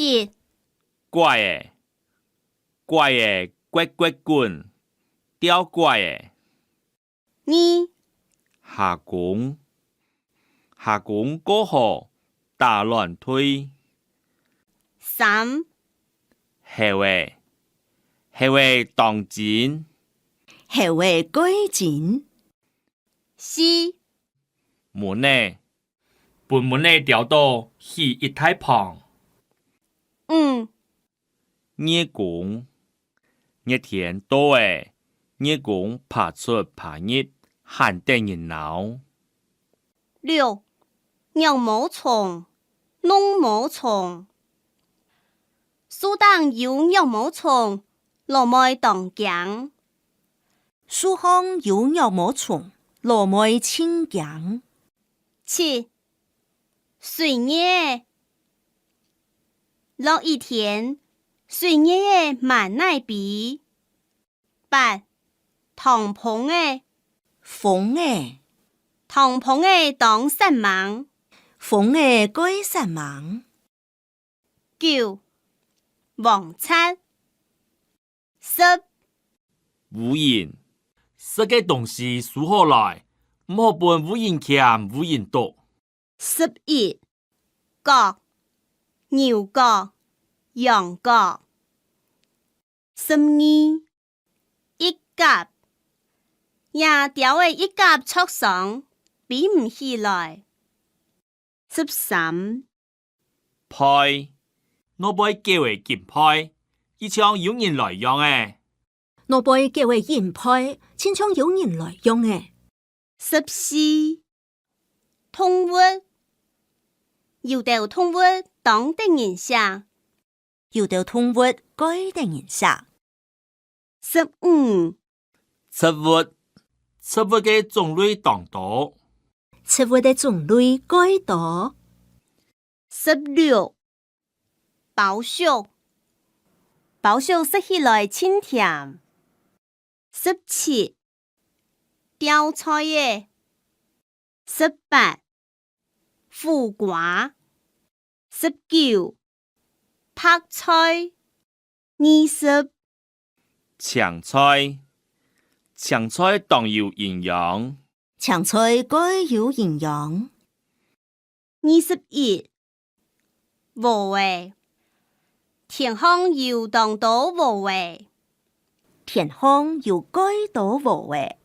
一怪的滚滚滚，吊怪的。二下公过河大乱推。三后的当钱。后的改钱。四门的本门的调度起一太旁。五热公热天多的热公爬出爬入，喊得热闹。六羊毛虫、弄毛虫。树上有羊毛虫，落麦当姜。树上有鸟毛虫，落梅清强。七水叶落一天，水叶满奶鼻。八唐棚的风的唐棚的当散忙。风的改善忙。九王七十无人说个东西输好来，唔好分有人强有人多。11角牛角羊角。12一甲野条的一甲桌上比唔起来。13派我杯叫的金派，伊像有人来用诶。我杯叫为银派，亲像有人来用诶。14通物有条通物当的人写。有条通物改的人写。15植物的种类当多。植物的种类改多。16包烧食起来清甜。17吊菜的。18苦瓜。19拍菜。20青菜当有营养。青菜改有营养。21无的田方有当多无的。田方有改多无的。